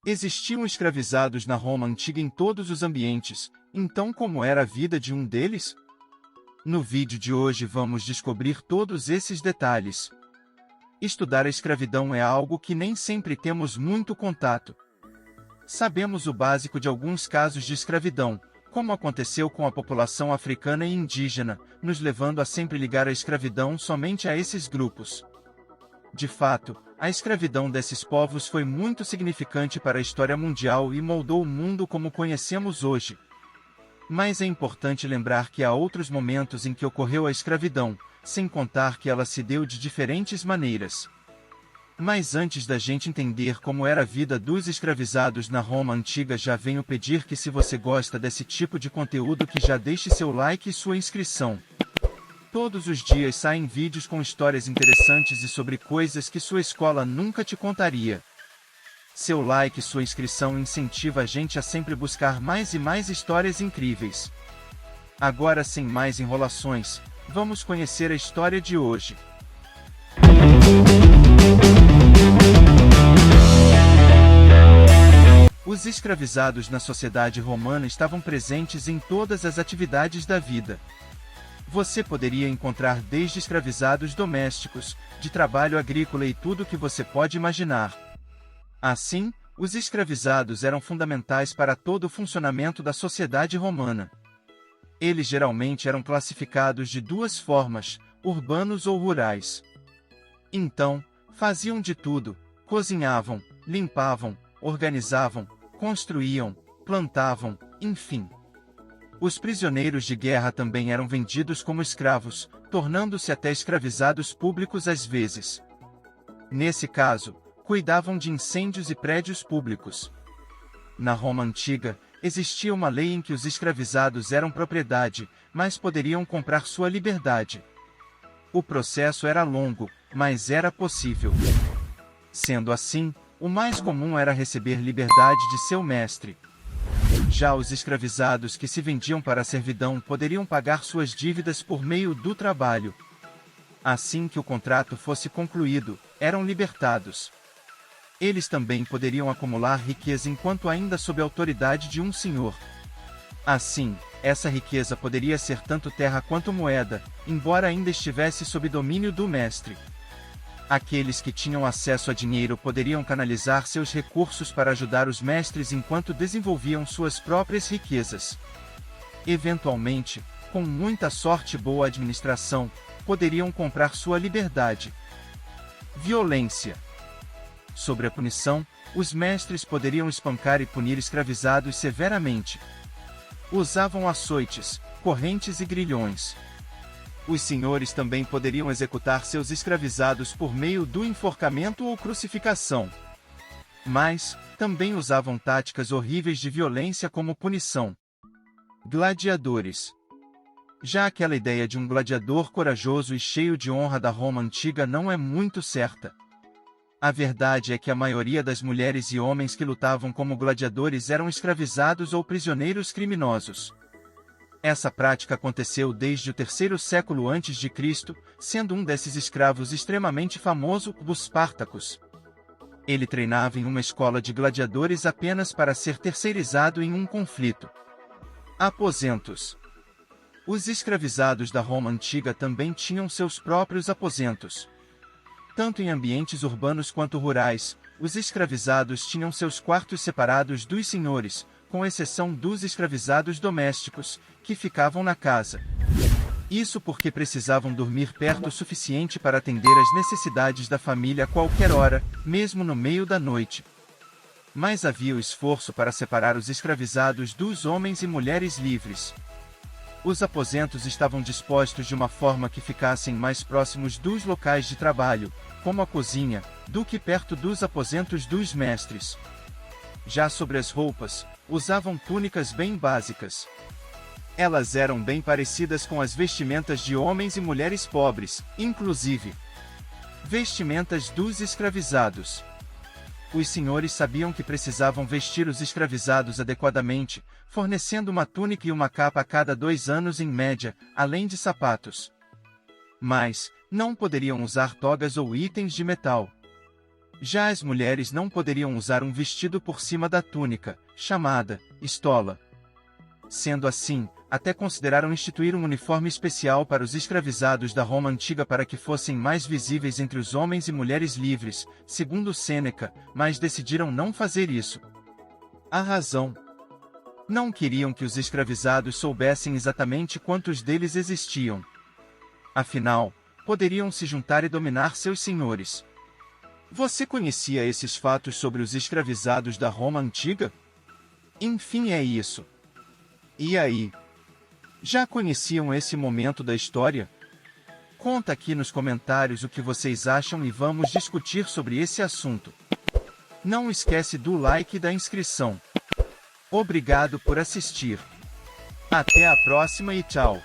Existiam escravizados na Roma antiga em todos os ambientes, então como era a vida de um deles? No vídeo de hoje vamos descobrir todos esses detalhes. Estudar a escravidão é algo que nem sempre temos muito contato. Sabemos o básico de alguns casos de escravidão, como aconteceu com a população africana e indígena, nos levando a sempre ligar a escravidão somente a esses grupos. De fato, a escravidão desses povos foi muito significante para a história mundial e moldou o mundo como conhecemos hoje. Mas é importante lembrar que há outros momentos em que ocorreu a escravidão, sem contar que ela se deu de diferentes maneiras. Mas antes da gente entender como era a vida dos escravizados na Roma antiga, já venho pedir que, se você gosta desse tipo de conteúdo, que já deixe seu like e sua inscrição. Todos os dias saem vídeos com histórias interessantes e sobre coisas que sua escola nunca te contaria. Seu like e sua inscrição incentiva a gente a sempre buscar mais e mais histórias incríveis. Agora, sem mais enrolações, vamos conhecer a história de hoje. Os escravizados na sociedade romana estavam presentes em todas as atividades da vida. Você poderia encontrar desde escravizados domésticos, de trabalho agrícola e tudo o que você pode imaginar. Assim, os escravizados eram fundamentais para todo o funcionamento da sociedade romana. Eles geralmente eram classificados de duas formas, urbanos ou rurais. Então, faziam de tudo: cozinhavam, limpavam, organizavam, construíam, plantavam, enfim. Os prisioneiros de guerra também eram vendidos como escravos, tornando-se até escravizados públicos às vezes. Nesse caso, cuidavam de incêndios e prédios públicos. Na Roma antiga, existia uma lei em que os escravizados eram propriedade, mas poderiam comprar sua liberdade. O processo era longo, mas era possível. Sendo assim, o mais comum era receber liberdade de seu mestre. Já os escravizados que se vendiam para a servidão poderiam pagar suas dívidas por meio do trabalho. Assim que o contrato fosse concluído, eram libertados. Eles também poderiam acumular riqueza enquanto ainda sob a autoridade de um senhor. Assim, essa riqueza poderia ser tanto terra quanto moeda, embora ainda estivesse sob domínio do mestre. Aqueles que tinham acesso a dinheiro poderiam canalizar seus recursos para ajudar os mestres enquanto desenvolviam suas próprias riquezas. Eventualmente, com muita sorte e boa administração, poderiam comprar sua liberdade. Violência. Sobre a punição, os mestres poderiam espancar e punir escravizados severamente. Usavam açoites, correntes e grilhões. Os senhores também poderiam executar seus escravizados por meio do enforcamento ou crucificação. Mas, também usavam táticas horríveis de violência como punição. Gladiadores. Já aquela ideia de um gladiador corajoso e cheio de honra da Roma antiga não é muito certa. A verdade é que a maioria das mulheres e homens que lutavam como gladiadores eram escravizados ou prisioneiros criminosos. Essa prática aconteceu desde o terceiro século a.C., sendo um desses escravos extremamente famoso, o Spartacus. Ele treinava em uma escola de gladiadores apenas para ser terceirizado em um conflito. Aposentos. Os escravizados da Roma antiga também tinham seus próprios aposentos. Tanto em ambientes urbanos quanto rurais, os escravizados tinham seus quartos separados dos senhores, com exceção dos escravizados domésticos, que ficavam na casa. Isso porque precisavam dormir perto o suficiente para atender às necessidades da família a qualquer hora, mesmo no meio da noite. Mas havia o esforço para separar os escravizados dos homens e mulheres livres. Os aposentos estavam dispostos de uma forma que ficassem mais próximos dos locais de trabalho, como a cozinha, do que perto dos aposentos dos mestres. Já sobre as roupas, usavam túnicas bem básicas. Elas eram bem parecidas com as vestimentas de homens e mulheres pobres, inclusive vestimentas dos escravizados. Os senhores sabiam que precisavam vestir os escravizados adequadamente, fornecendo uma túnica e uma capa a cada 2 anos em média, além de sapatos. Mas não poderiam usar togas ou itens de metal. Já as mulheres não poderiam usar um vestido por cima da túnica, chamada estola. Sendo assim, até consideraram instituir um uniforme especial para os escravizados da Roma antiga para que fossem mais visíveis entre os homens e mulheres livres, segundo Sêneca, mas decidiram não fazer isso. A razão: não queriam que os escravizados soubessem exatamente quantos deles existiam. Afinal, poderiam se juntar e dominar seus senhores. Você conhecia esses fatos sobre os escravizados da Roma antiga? Enfim, é isso. E aí? Já conheciam esse momento da história? Conta aqui nos comentários o que vocês acham e vamos discutir sobre esse assunto. Não esquece do like e da inscrição. Obrigado por assistir. Até a próxima e tchau!